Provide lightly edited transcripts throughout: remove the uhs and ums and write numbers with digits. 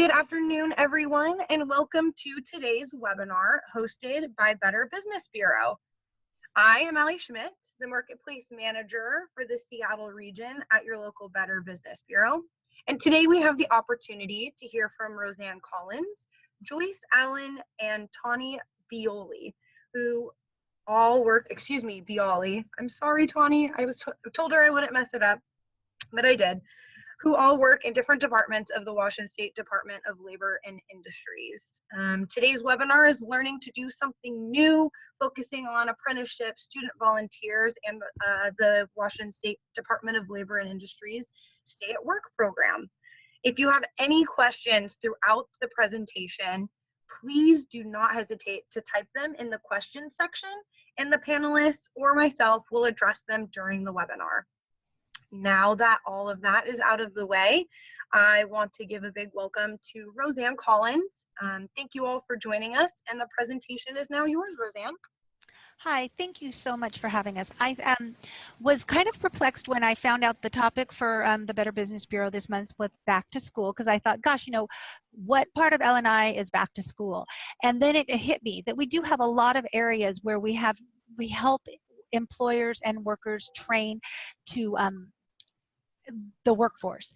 Good afternoon, everyone, and welcome to today's webinar hosted by Better Business Bureau. I am Allie Schmidt, the Marketplace Manager for the Seattle region at your local Better Business Bureau. And today we have the opportunity to hear from Roseanne Collins, Joyce Allen, and Tani Biale, who all work, Biale. I'm sorry, Tani. I was told her I wouldn't mess it up, but I did. Who all work in different departments of the Washington State Department of Labor and Industries. Today's webinar is learning to do something new, focusing on apprenticeships, student volunteers, and the Washington State Department of Labor and Industries Stay at Work program. If you have any questions throughout the presentation, please do not hesitate to type them in the questions section, and the panelists or myself will address them during the webinar. Now that all of that is out of the way, I want to give a big welcome to Roseanne Collins. Thank you all for joining us, and the presentation is now yours, Roseanne. Hi, thank you so much for having us. I was kind of perplexed when I found out the topic for the Better Business Bureau this month was back to school, because I thought, gosh, you know, what part of L&I is back to school? And then it hit me that we do have a lot of areas where we help employers and workers train to the workforce.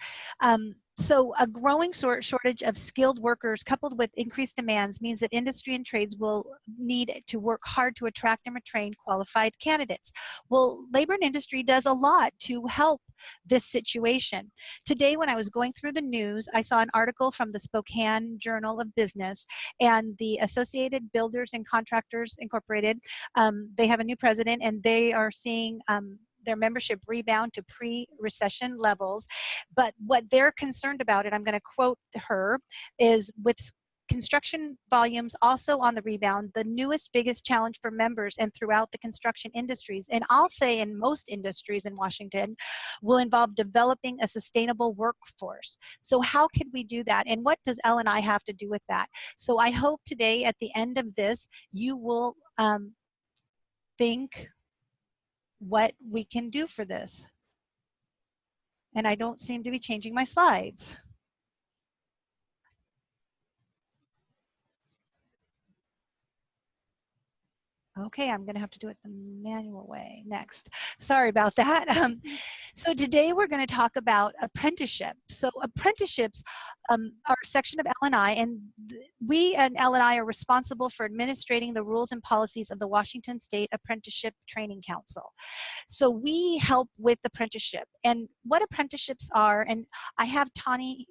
So a growing shortage of skilled workers coupled with increased demands means that industry and trades will need to work hard to attract and retain qualified candidates. Well, labor and industry does a lot to help this situation. Today, when I was going through the news, I saw an article from the Spokane Journal of Business and the Associated Builders and Contractors Incorporated. They have a new president, and they are seeing their membership rebound to pre-recession levels. But what they're concerned about, and I'm going to quote her, is with construction volumes also on the rebound, the newest, biggest challenge for members and throughout the construction industries, and I'll say in most industries in Washington, will involve developing a sustainable workforce. So how could we do that? And what does L&I have to do with that? So I hope today at the end of this, you will think what we can do for this. And I don't seem to be changing my slides. Okay, I'm going to have to do it the manual way next. Sorry about that. So today we're going to talk about apprenticeship. So apprenticeships are a section of L&I, and we and L&I are responsible for administrating the rules and policies of the Washington State Apprenticeship Training Council. So we help with apprenticeship and what apprenticeships are, and I have Tani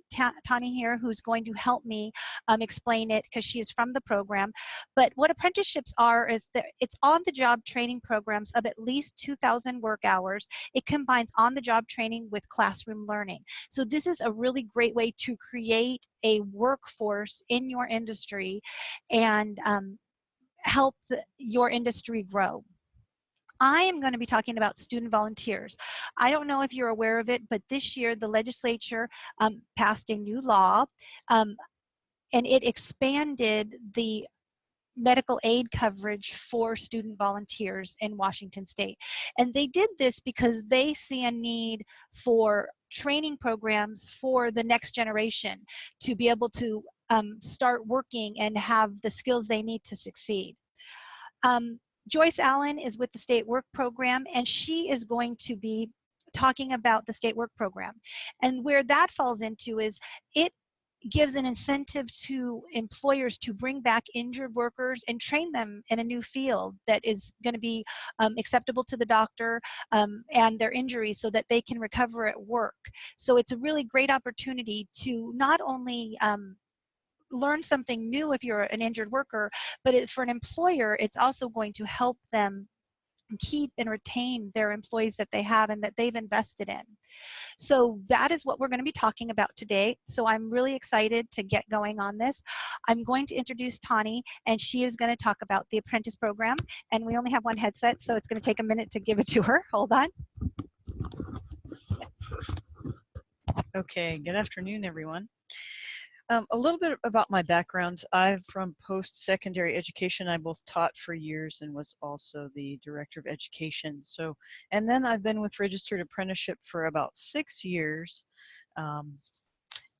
here who's going to help me explain it because she is from the program. But what apprenticeships are is that it's on-the-job training programs of at least 2,000 work hours. It combines on-the-job training with classroom learning. So this is a really great way to create a workforce in your industry and help your industry grow. I am going to be talking about student volunteers. I don't know if you're aware of it, but this year the legislature passed a new law, and it expanded the medical aid coverage for student volunteers in Washington State. And they did this because they see a need for training programs for the next generation to be able to start working and have the skills they need to succeed. Joyce Allen is with the State Work Program, and she is going to be talking about the State Work Program. And where that falls into is it gives an incentive to employers to bring back injured workers and train them in a new field that is going to be acceptable to the doctor and their injuries so that they can recover at work. So it's a really great opportunity to not only learn something new if you're an injured worker, but for an employer, it's also going to help them keep and retain their employees that they have and that they've invested in. So that is what we're going to be talking about today. So I'm really excited to get going on this. I'm going to introduce Tani, and she is going to talk about the apprentice program. And we only have one headset, so it's going to take a minute to give it to her. Hold on. Okay, good afternoon, everyone. A little bit about my background. I'm from post-secondary education. I both taught for years and was also the director of education. So, and then I've been with Registered Apprenticeship for about 6 years.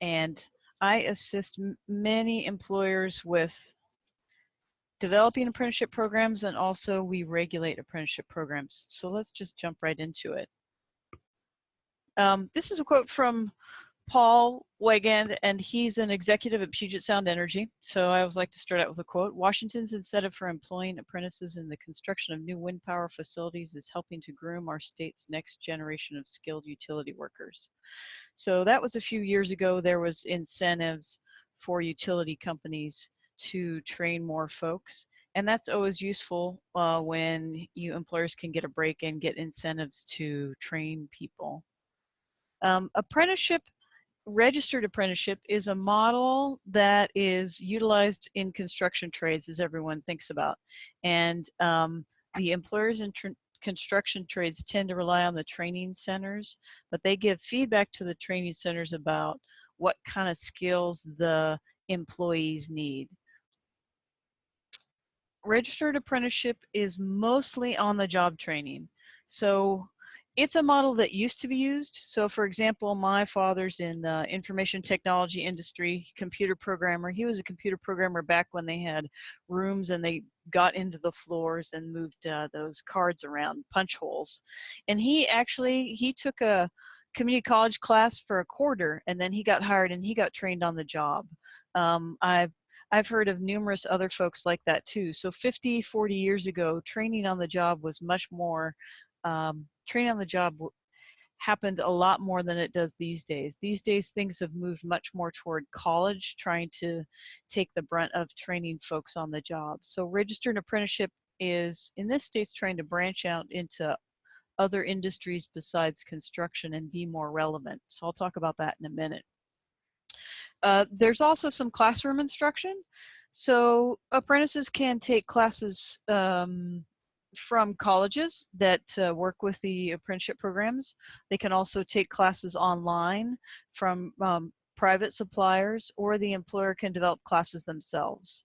And I assist many employers with developing apprenticeship programs, and also we regulate apprenticeship programs. So let's just jump right into it. This is a quote from Paul Wegand, and he's an executive at Puget Sound Energy. So I always like to start out with a quote. Washington's incentive for employing apprentices in the construction of new wind power facilities is helping to groom our state's next generation of skilled utility workers. So that was a few years ago. There was incentives for utility companies to train more folks. And that's always useful when you employers can get a break and get incentives to train people. Apprenticeship, registered apprenticeship, is a model that is utilized in construction trades, as everyone thinks about. And the employers in construction trades tend to rely on the training centers, but they give feedback to the training centers about what kind of skills the employees need. Registered apprenticeship is mostly on-the-job training. So it's a model that used to be used. So for example, my father's in the information technology industry, computer programmer. He was a computer programmer back when they had rooms and they got into the floors and moved those cards around, punch holes. And he took a community college class for a quarter, and then he got hired and he got trained on the job. I've heard of numerous other folks like that too. So 50, 40 years ago, training on the job was much more, training on the job happened a lot more than it does these days. These days, things have moved much more toward college, trying to take the brunt of training folks on the job. So registered apprenticeship is, in this state, trying to branch out into other industries besides construction and be more relevant. So I'll talk about that in a minute. There's also some classroom instruction. So apprentices can take classes from colleges that work with the apprenticeship programs. They can also take classes online from private suppliers, or the employer can develop classes themselves.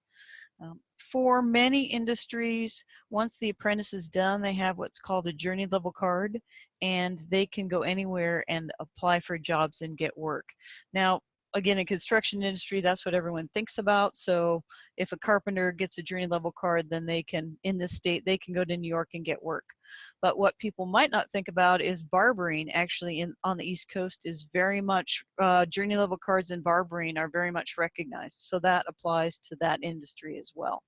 For many industries, once the apprentice is done, they have what's called a journey level card, and they can go anywhere and apply for jobs and get work. Now, again, in construction industry, that's what everyone thinks about. So if a carpenter gets a journey level card, then they can, in this state, they can go to New York and get work. But what people might not think about is barbering. Actually, on the East Coast is very much, journey level cards and barbering are very much recognized. So that applies to that industry as well.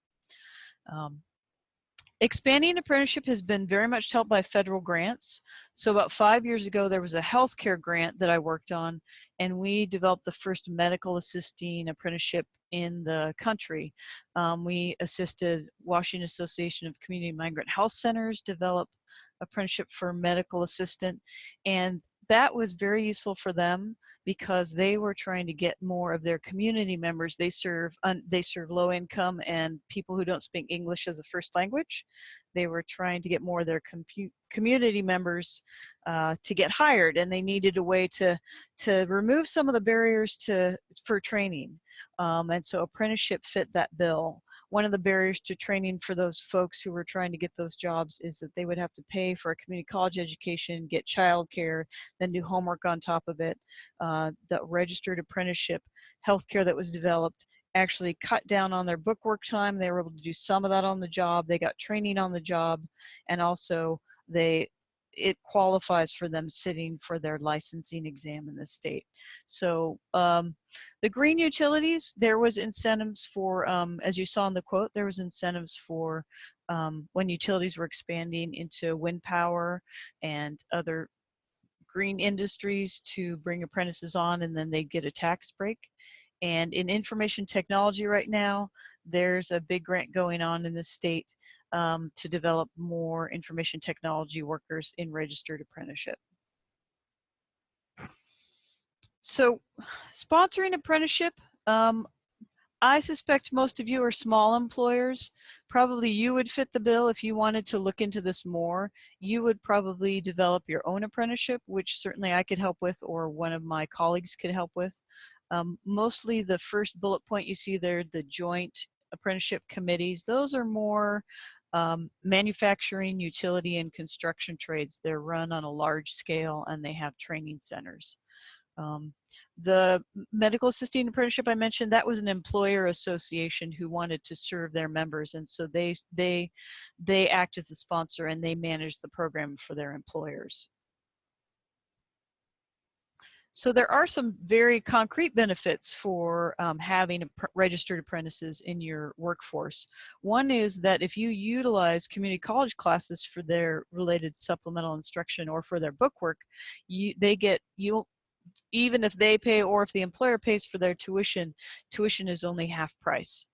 Expanding apprenticeship has been very much helped by federal grants. So about 5 years ago, there was a healthcare grant that I worked on, and we developed the first medical assisting apprenticeship in the country. We assisted Washington Association of Community Migrant Health Centers develop apprenticeship for medical assistant, and that was very useful for them because they were trying to get more of their community members. They serve low income and people who don't speak English as a first language. They were trying to get more of their community members to get hired, and they needed a way to remove some of the barriers for training. And so apprenticeship fit that bill. One of the barriers to training for those folks who were trying to get those jobs is that they would have to pay for a community college education, get childcare, then do homework on top of it. The registered apprenticeship healthcare that was developed actually cut down on their bookwork time. They were able to do some of that on the job. They got training on the job, and also it qualifies for them sitting for their licensing exam in the state. So the green utilities, there was incentives for, as you saw in the quote, there was incentives for when utilities were expanding into wind power and other green industries to bring apprentices on, and then they'd get a tax break. And in information technology right now, there's a big grant going on in the state to develop more information technology workers in registered apprenticeship. So sponsoring apprenticeship, I suspect most of you are small employers. Probably you would fit the bill if you wanted to look into this more. You would probably develop your own apprenticeship, which certainly I could help with, or one of my colleagues could help with. Mostly the first bullet point you see there, the joint apprenticeship committees, those are more manufacturing, utility, and construction trades. They're run on a large scale, and they have training centers. The medical assisting apprenticeship I mentioned, that was an employer association who wanted to serve their members, and so they act as the sponsor and they manage the program for their employers. So there are some very concrete benefits for having registered apprentices in your workforce. One is that if you utilize community college classes for their related supplemental instruction or for their bookwork, even if they pay or if the employer pays for their tuition, tuition is only half price.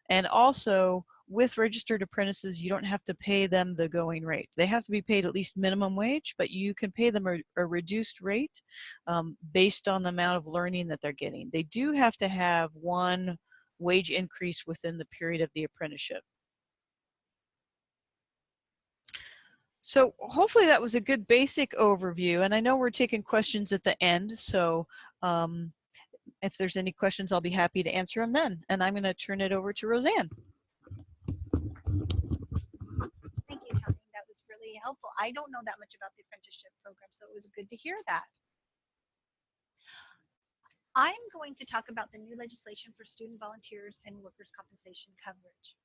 And also, with registered apprentices, you don't have to pay them the going rate. They have to be paid at least minimum wage, but you can pay them a reduced rate based on the amount of learning that they're getting. They do have to have one wage increase within the period of the apprenticeship. So hopefully that was a good basic overview, and I know we're taking questions at the end, so if there's any questions, I'll be happy to answer them then. And I'm going to turn it over to Roseanne. Thank you, Tani. That was really helpful. I don't know that much about the apprenticeship program, so it was good to hear that. I'm going to talk about the new legislation for student volunteers and workers' compensation coverage.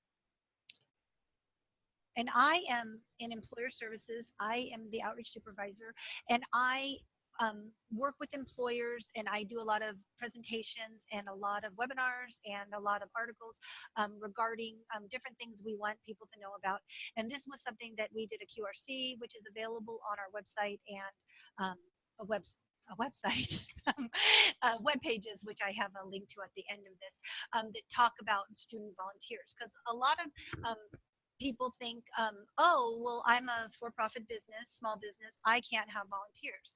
And I am in employer services. I am the outreach supervisor, and I work with employers, and I do a lot of presentations and a lot of webinars and a lot of articles regarding different things we want people to know about. And this was something that we did a QRC, which is available on our website, and web pages, which I have a link to at the end of this, that talk about student volunteers, because a lot of people think, oh, well, I'm a for-profit business, small business, I can't have volunteers.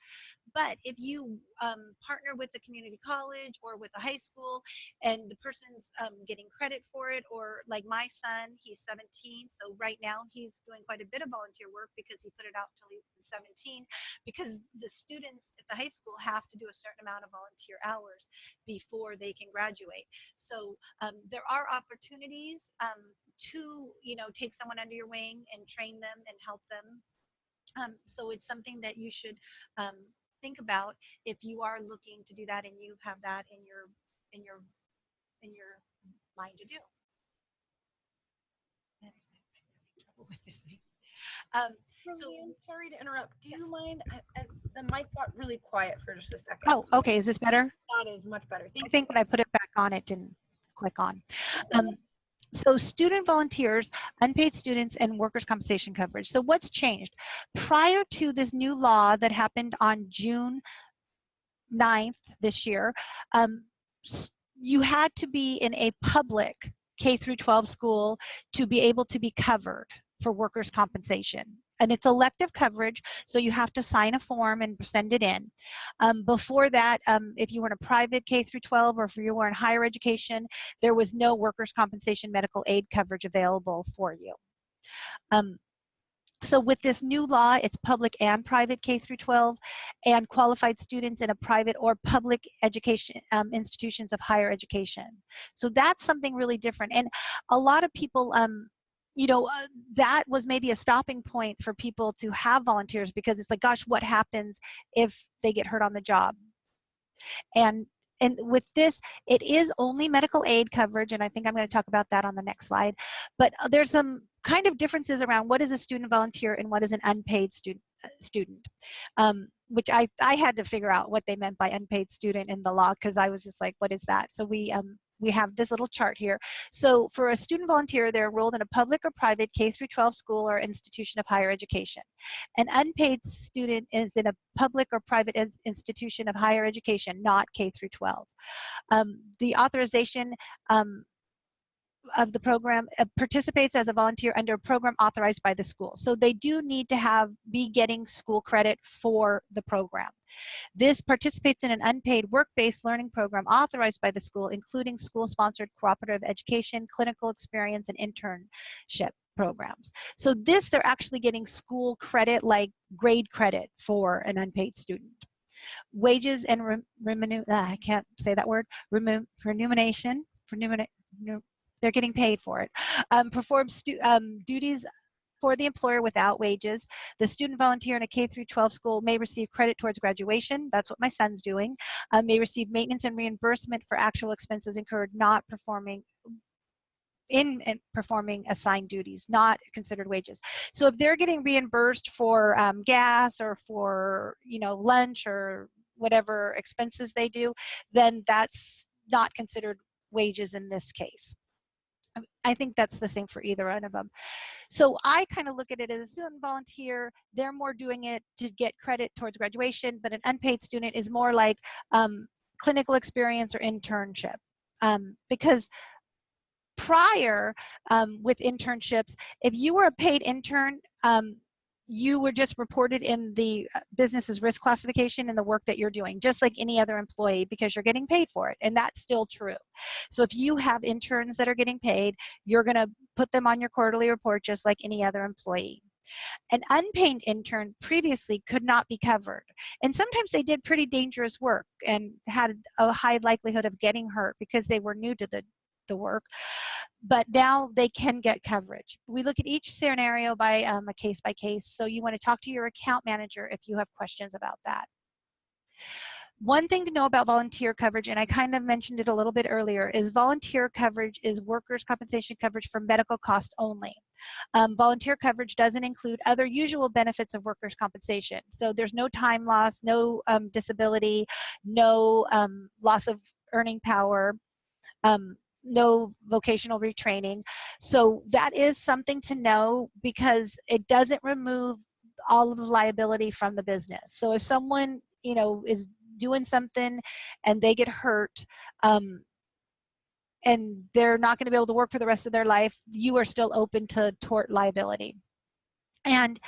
But if you partner with a community college or with a high school, and the person's getting credit for it, or like my son, he's 17, so right now he's doing quite a bit of volunteer work because he put it out till he was 17, because the students at the high school have to do a certain amount of volunteer hours before they can graduate. So there are opportunities to, take someone under your wing and train them and help them. So it's something that you should think about if you are looking to do that and you have that in your mind to do. I'm having trouble with this thing. So, sorry to interrupt. Do you mind? The mic got really quiet for just a second. Oh, okay. Is this better? That is much better. I think when I put it back on, it didn't click on. So student volunteers, unpaid students, and workers' compensation coverage. So what's changed? Prior to this new law that happened on June 9th this year, you had to be in a public K through 12 school to be able to be covered for workers' compensation. And it's elective coverage, so you have to sign a form and send it in. Before that, if you were in a private K through 12 or if you were in higher education, there was no workers' compensation medical aid coverage available for you. So with this new law, it's public and private K through 12, and qualified students in a private or public education institutions of higher education. So that's something really different. And a lot of people, that was maybe a stopping point for people to have volunteers, because it's like, gosh, what happens if they get hurt on the job? And with this, it is only medical aid coverage, and I think I'm going to talk about that on the next slide. But there's some kind of differences around what is a student volunteer and what is an unpaid student, which I had to figure out what they meant by unpaid student in the law, because I was just like, what is that? So we have this little chart here. So for a student volunteer, they're enrolled in a public or private K through 12 school or institution of higher education. An unpaid student is in a public or private institution of higher education, not K through 12. The authorization of the program participates as a volunteer under a program authorized by the school. So they do need to be getting school credit for the program. This participates in an unpaid work-based learning program authorized by the school, including school-sponsored cooperative education, clinical experience, and internship programs. So they're actually getting school credit, like grade credit, for an unpaid student. Wages and I can't say that word, remuneration, they're getting paid for it. Performs duties for the employer without wages. The student volunteer in a K through 12 school may receive credit towards graduation. That's what my son's doing. May receive maintenance and reimbursement for actual expenses incurred not performing performing assigned duties, not considered wages. So if they're getting reimbursed for gas or for, you know, lunch or whatever expenses they do, then that's not considered wages in this case. I think that's the same for either one of them. So I kind of look at it as a student volunteer. They're more doing it to get credit towards graduation, but an unpaid student is more like clinical experience or internship. Because prior with internships, if you were a paid intern, you were just reported in the business's risk classification in the work that you're doing, just like any other employee, because you're getting paid for it, and that's still true. So if you have interns that are getting paid, you're going to put them on your quarterly report just like any other employee. An unpaid intern previously could not be covered, and sometimes they did pretty dangerous work and had a high likelihood of getting hurt because they were new to the work, but now they can get coverage. We look at each scenario by a case by case, so you want to talk to your account manager if you have questions about that. One thing to know about volunteer coverage, and I kind of mentioned it a little bit earlier, is volunteer coverage is workers' compensation coverage for medical cost only. Volunteer coverage doesn't include other usual benefits of workers' compensation. So there's no time loss, no disability, no loss of earning power, no vocational retraining. So that is something to know, because it doesn't remove all of the liability from the business. So if someone, you know, is doing something and they get hurt, and they're not going to be able to work for the rest of their life, you are still open to tort liability. And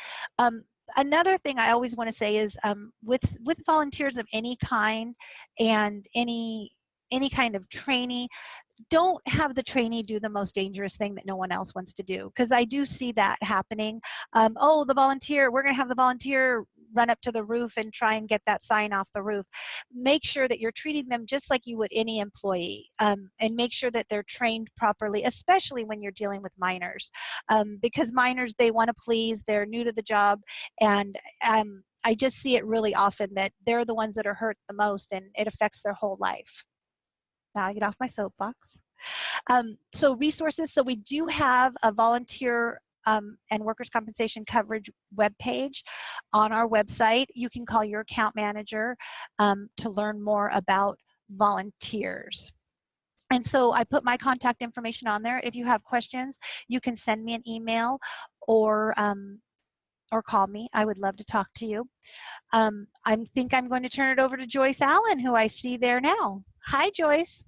another thing I always want to say is with volunteers of any kind and any kind of trainee, don't have the trainee do the most dangerous thing that no one else wants to do, because I do see that happening. Oh, the volunteer, we're going to have the volunteer run up to the roof and try and get that sign off the roof. Make sure that you're treating them just like you would any employee, and make sure that they're trained properly, especially when you're dealing with minors, because minors, they want to please, they're new to the job, and I just see it really often that they're the ones that are hurt the most, and it affects their whole life. Now I get off my soapbox. So resources, so we do have a volunteer and workers' compensation coverage webpage on our website. You can call your account manager to learn more about volunteers. And so I put my contact information on there. If you have questions, you can send me an email or call me. I would love to talk to you. I think I'm going to turn it over to Joyce Allen, who I see there now. Hi, Joyce.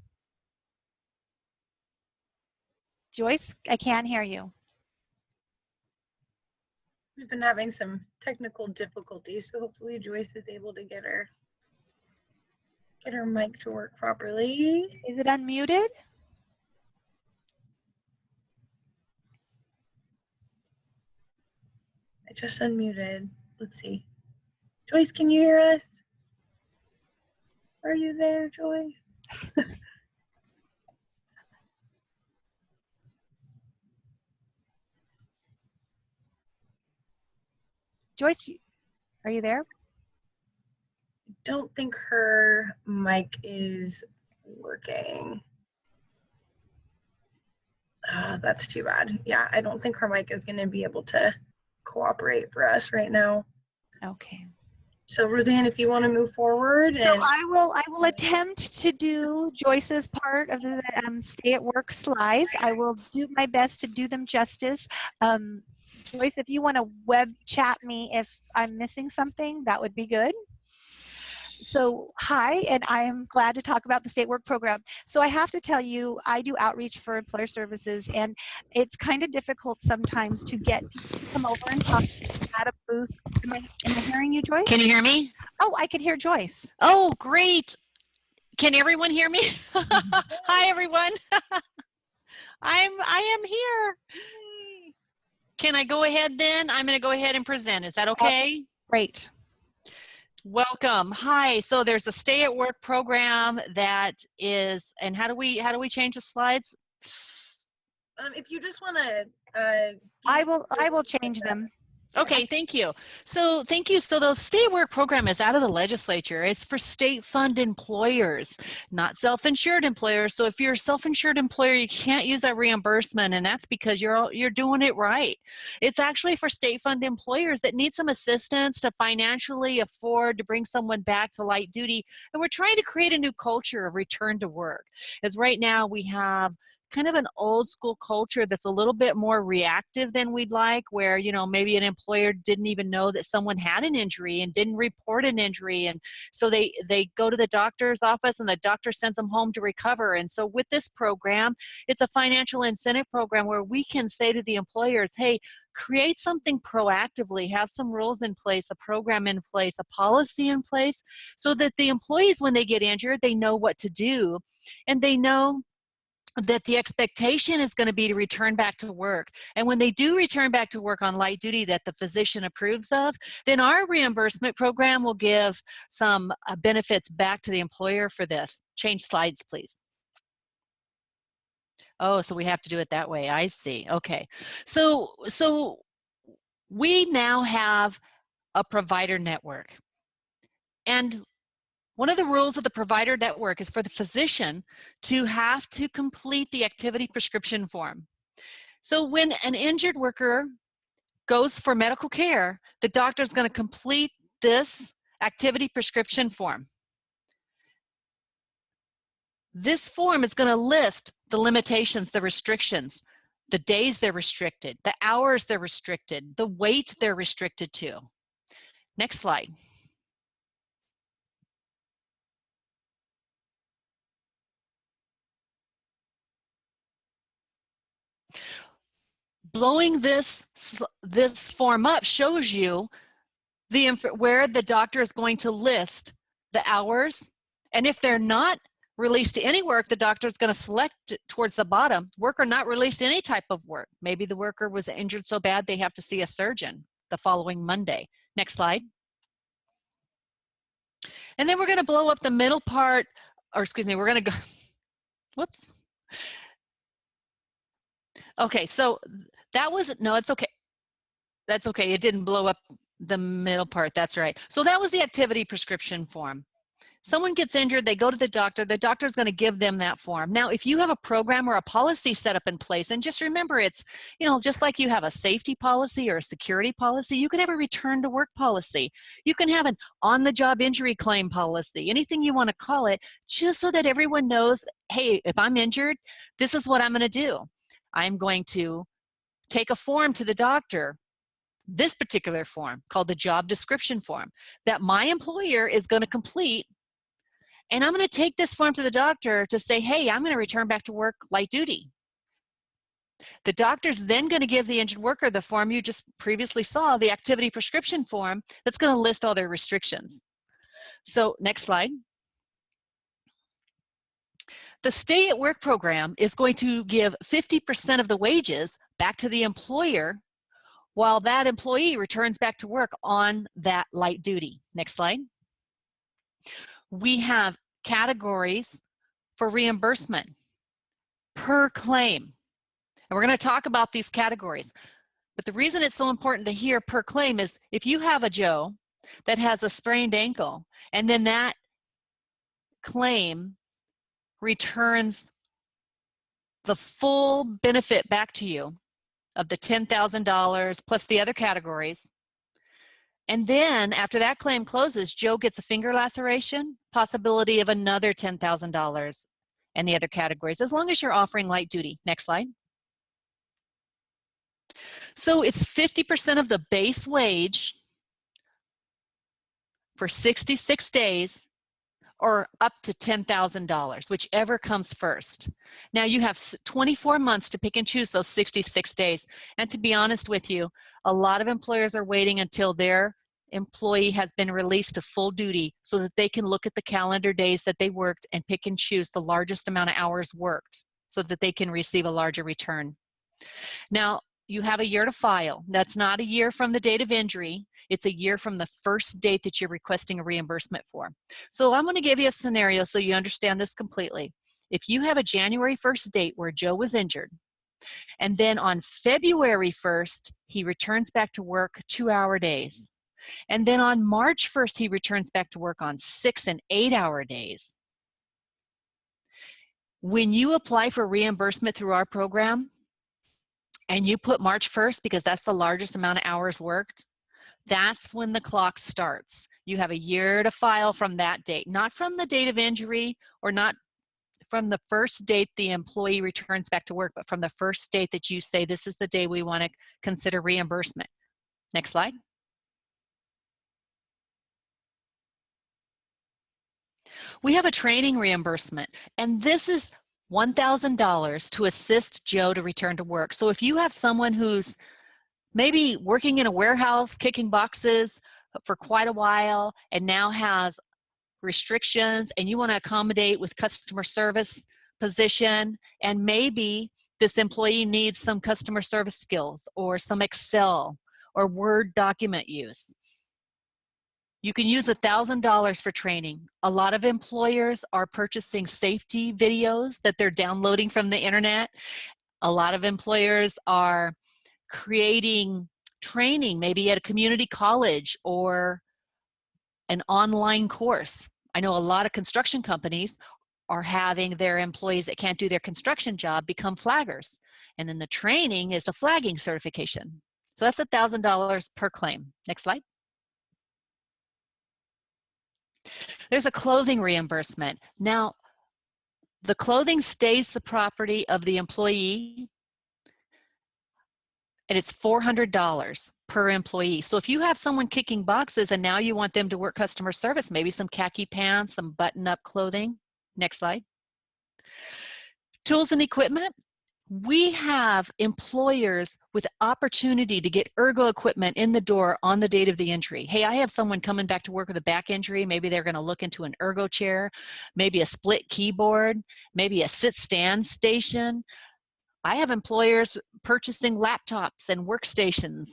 Joyce, I can't hear you. We've been having some technical difficulties, so hopefully Joyce is able to get her mic to work properly. Is it unmuted? I just unmuted. Let's see. Joyce, can you hear us? Are you there, Joyce? Joyce, are you there? I don't think her mic is working. That's too bad. Yeah, I don't think her mic is going to be able to cooperate for us right now. Okay. So Roseanne, if you want to move forward. So I will attempt to do Joyce's part of the stay at work slides. I will do my best to do them justice. Joyce, if you want to web chat me if I'm missing something, that would be good. So hi, and I am glad to talk about the State Work Program. So I have to tell you, I do outreach for employer services, and it's kind of difficult sometimes to get people to come over and talk at a booth. Am I hearing you, Joyce? Can you hear me? Oh, I could hear Joyce. Oh, great. Can everyone hear me? Hi, everyone. I am here. Can I go ahead then? I'm going to go ahead and present. Is that okay? Great. Welcome. Hi. So there's a stay at work program that is, and how do we change the slides? If you just want to, I will change them. Okay, thank you. So thank you. So the state work program is out of the legislature. It's for state fund employers, not self-insured employers. So if you're a self-insured employer, you can't use that reimbursement, and that's because you're doing it right. It's actually for state fund employers that need some assistance to financially afford to bring someone back to light duty. And we're trying to create a new culture of return to work. As right now we have kind of an old school culture that's a little bit more reactive than we'd like, where, you know, maybe an employer didn't even know that someone had an injury and didn't report an injury, and so they go to the doctor's office and the doctor sends them home to recover. And so with this program, it's a financial incentive program where we can say to the employers, hey, create something proactively, have some rules in place, a program in place, a policy in place, so that the employees, when they get injured, they know what to do, and they know that the expectation is going to be to return back to work. And when they do return back to work on light duty that the physician approves of, then our reimbursement program will give some benefits back to the employer for this. Change slides, please. Oh, so we have to do it that way. I see. Okay. So we now have a provider network. And one of the rules of the provider network is for the physician to have to complete the activity prescription form. So when an injured worker goes for medical care, the doctor is going to complete this activity prescription form. This form is going to list the limitations, the restrictions, the days they're restricted, the hours they're restricted, the weight they're restricted to. Next slide. Blowing this form up shows you where the doctor is going to list the hours, and if they're not released to any work, the doctor is going to select towards the bottom, worker not released to any type of work. Maybe the worker was injured so bad they have to see a surgeon the following Monday. Next slide. And then we're going to blow up the middle part, or excuse me, we're going to go, whoops. Okay, so that was, no, it's okay. That's okay, it didn't blow up the middle part, that's right. So that was the activity prescription form. Someone gets injured, they go to the doctor's going to give them that form. Now, if you have a program or a policy set up in place, and just remember, it's, you know, just like you have a safety policy or a security policy, you can have a return to work policy. You can have an on-the-job injury claim policy, anything you want to call it, just so that everyone knows, hey, if I'm injured, this is what I'm going to do. I'm going to take a form to the doctor, this particular form called the job description form, that my employer is going to complete, and I'm going to take this form to the doctor to say, hey, I'm going to return back to work light duty. The doctor's then going to give the injured worker the form you just previously saw, the activity prescription form, that's going to list all their restrictions. So next slide. The Stay at Work program is going to give 50% of the wages back to the employer while that employee returns back to work on that light duty. Next slide. We have categories for reimbursement per claim. And we're going to talk about these categories. But the reason it's so important to hear per claim is if you have a Joe that has a sprained ankle and then that claim returns the full benefit back to you of the $10,000 plus the other categories. And then after that claim closes, Joe gets a finger laceration, possibility of another $10,000 and the other categories, as long as you're offering light duty. Next slide. So it's 50% of the base wage for 66 days or up to $10,000, whichever comes first. Now you have 24 months to pick and choose those 66 days. And to be honest with you, a lot of employers are waiting until their employee has been released to full duty so that they can look at the calendar days that they worked and pick and choose the largest amount of hours worked so that they can receive a larger return. Now, you have a year to file. That's not a year from the date of injury. It's a year from the first date that you're requesting a reimbursement for. So I'm going to give you a scenario so you understand this completely. If you have a January 1st date where Joe was injured, And then on February 1st, he returns back to work 2-hour days. And then on March 1st, he returns back to work on 6 and 8-hour days. When you apply for reimbursement through our program, and you put March 1st because that's the largest amount of hours worked, that's when the clock starts. You have a year to file from that date, not from the date of injury or not from the first date the employee returns back to work, but from the first date that you say, this is the day we want to consider reimbursement. Next slide. We have a training reimbursement, and this is $1,000 to assist Joe to return to work. So if you have someone who's maybe working in a warehouse, kicking boxes for quite a while, and now has restrictions, and you want to accommodate with customer service position, and maybe this employee needs some customer service skills or some Excel or Word document use, you can use $1,000 for training. A lot of employers are purchasing safety videos that they're downloading from the internet. A lot of employers are creating training, maybe at a community college or an online course. I know a lot of construction companies are having their employees that can't do their construction job become flaggers. And then the training is the flagging certification. So that's $1,000 per claim. Next slide. There's a clothing reimbursement. Now, the clothing stays the property of the employee, and it's $400 per employee. So if you have someone kicking boxes and now you want them to work customer service, maybe some khaki pants, some button-up clothing. Next slide. Tools and equipment. We have employers with opportunity to get ergo equipment in the door on the date of the injury. Hey, I have someone coming back to work with a back injury. Maybe they're going to look into an ergo chair, maybe a split keyboard, maybe a sit-stand station. I have employers purchasing laptops and workstations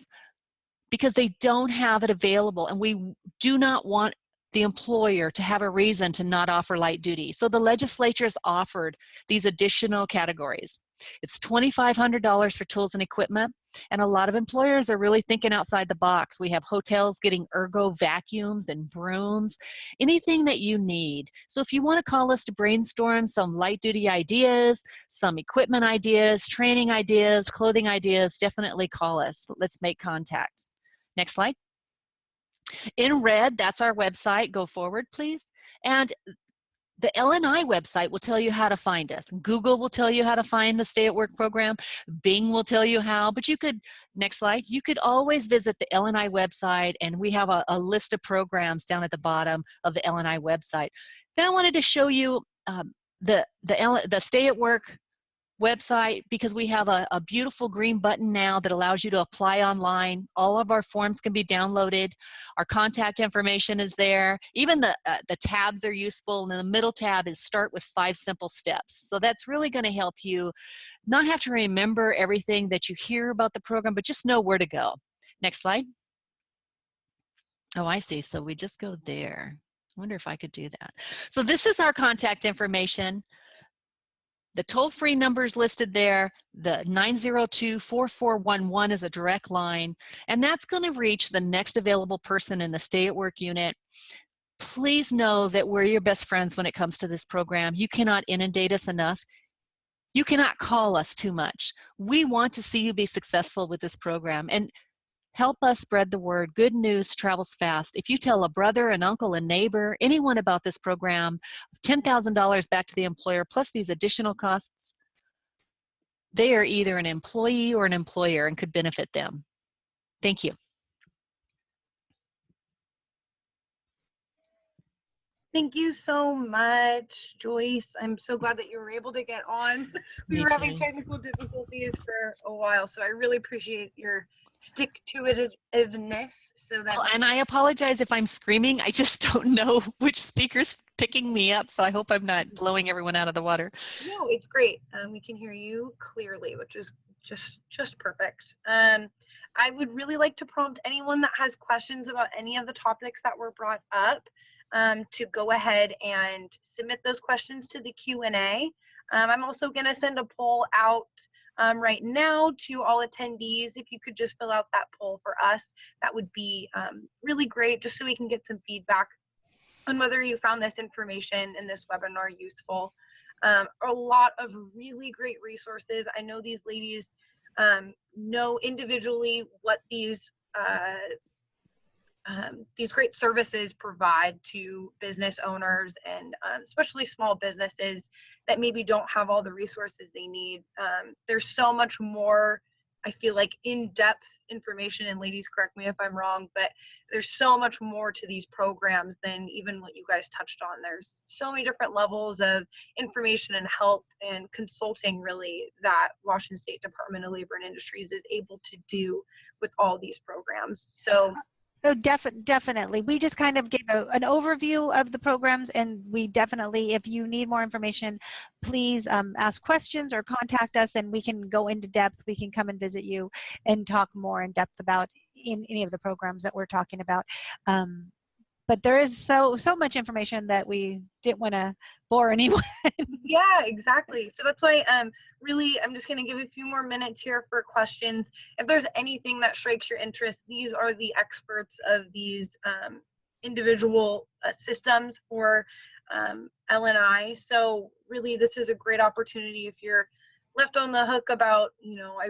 because they don't have it available, and we do not want the employer to have a reason to not offer light duty. So the legislature has offered these additional categories. It's $2,500 for tools and equipment, and a lot of employers are really thinking outside the box. We have hotels getting ergo vacuums and brooms, anything that you need. So if you want to call us to brainstorm some light duty ideas, some equipment ideas, training ideas, clothing ideas, definitely call us. Let's make contact. Next slide. In red, that's our website. Go forward, please. And the LNI website will tell you how to find us. Google will tell you how to find the Stay at Work program. Bing will tell you how, but you could, next slide, you could always visit the LNI website, and we have a list of programs down at the bottom of the LNI website. Then I wanted to show you the Stay at Work website, because we have a beautiful green button now that allows you to apply online. All of our forms can be downloaded. Our contact information is there. Even the tabs are useful, and the middle tab is Start with 5 Simple Steps. So that's really going to help you not have to remember everything that you hear about the program, but just know where to go. Next slide. Oh, I see. So we just go there. I wonder if I could do that. So this is our contact information. The toll-free number is listed there. The 902-4411 is a direct line, and that's going to reach the next available person in the Stay at Work unit. Please know that we're your best friends when it comes to this program. You cannot inundate us enough. You cannot call us too much. We want to see you be successful with this program, and help us spread the word. Good news travels fast. If you tell a brother, an uncle, a neighbor, anyone about this program, $10,000 back to the employer plus these additional costs, they are either an employee or an employer and could benefit them. Thank you. Thank you so much, Joyce. I'm so glad that you were able to get on. We Me were having too. technical difficulties for a while, so I really appreciate your stick-to-itiveness. So that. Well, and I apologize if I'm screaming. I just don't know which speaker's picking me up, so I hope I'm not blowing everyone out of the water. No, it's great. We can hear you clearly, which is just perfect. I would really like to prompt anyone that has questions about any of the topics that were brought up to go ahead and submit those questions to the Q&A. I'm also going to send a poll out right now to all attendees. If you could just fill out that poll for us, that would be really great, just so we can get some feedback on whether you found this information in this webinar useful. A lot of really great resources. I know these ladies know individually what these great services provide to business owners and especially small businesses that maybe don't have all the resources they need. There's so much more, I feel like, in-depth information, and ladies, correct me if I'm wrong, but there's so much more to these programs than even what you guys touched on. There's so many different levels of information and help and consulting, really, that Washington State Department of Labor and Industries is able to do with all these programs. So Oh, definitely. We just kind of gave an overview of the programs, and we definitely, if you need more information, please ask questions or contact us, and we can go into depth. We can come and visit you and talk more in depth about any of the programs that we're talking about. But there is so much information that we didn't want to bore anyone. Yeah, exactly. So that's why really I'm just going to give a few more minutes here for questions. If there's anything that strikes your interest, these are the experts of these individual systems for L&I. So really this is a great opportunity if you're left on the hook about, I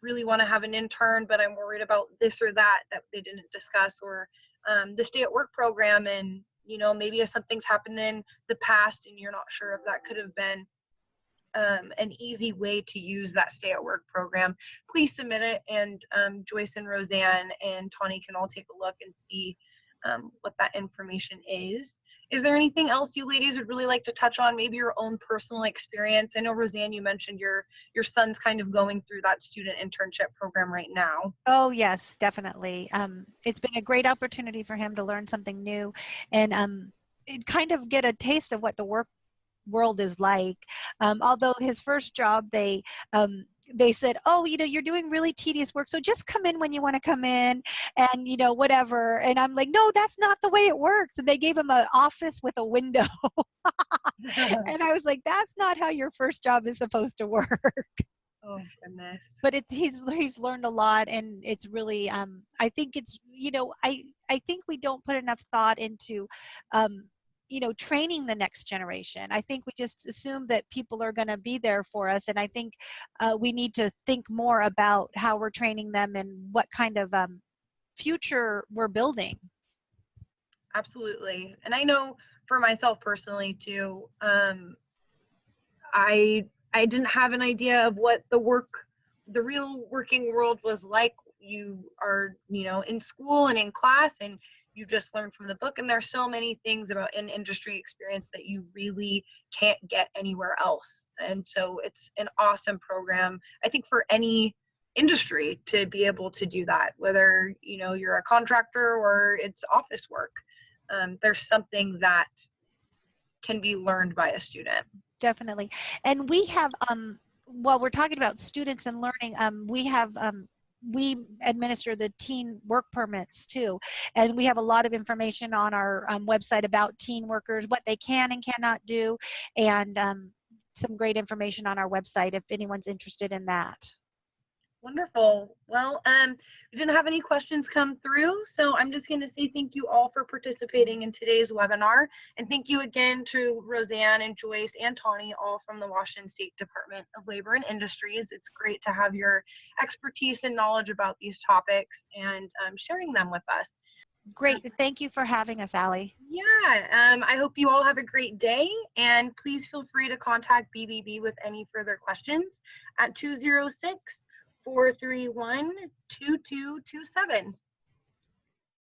really want to have an intern, but I'm worried about this or that they didn't discuss, or the stay at work program, and maybe if something's happened in the past and you're not sure if that could have been an easy way to use that stay at work program, please submit it, and Joyce and Roseanne and Tani can all take a look and see what that information is. Is there anything else you ladies would really like to touch on? Maybe your own personal experience. I know, Roseanne, you mentioned your son's kind of going through that student internship program right now. Oh, yes, definitely. It's been a great opportunity for him to learn something new and kind of get a taste of what the work world is like. Although his first job, they said, oh, you're doing really tedious work, so just come in when you want to come in, and whatever. And I'm like, no, that's not the way it works. And they gave him an office with a window. And I was like, that's not how your first job is supposed to work. Oh goodness. But he's learned a lot, and it's really I think it's I think we don't put enough thought into training the next generation. I think we just assume that people are going to be there for us, and I think we need to think more about how we're training them and what kind of future we're building. Absolutely. And I know for myself personally too, I didn't have an idea of what the real working world was like. You are, in school and in class, and you just learn from the book, and there's so many things about an industry experience that you really can't get anywhere else. And so it's an awesome program, I think, for any industry to be able to do that, whether you're a contractor or it's office work. There's something that can be learned by a student. Definitely. And we have while we're talking about students and learning, we administer the teen work permits too, and we have a lot of information on our website about teen workers, what they can and cannot do, and some great information on our website if anyone's interested in that. Wonderful. Well, we didn't have any questions come through, so I'm just going to say thank you all for participating in today's webinar, and thank you again to Roseanne and Joyce and Tani, all from the Washington State Department of Labor and Industries. It's great to have your expertise and knowledge about these topics and sharing them with us. Great. Thank you for having us, Allie. Yeah, I hope you all have a great day, and please feel free to contact BBB with any further questions at 206-431-2227.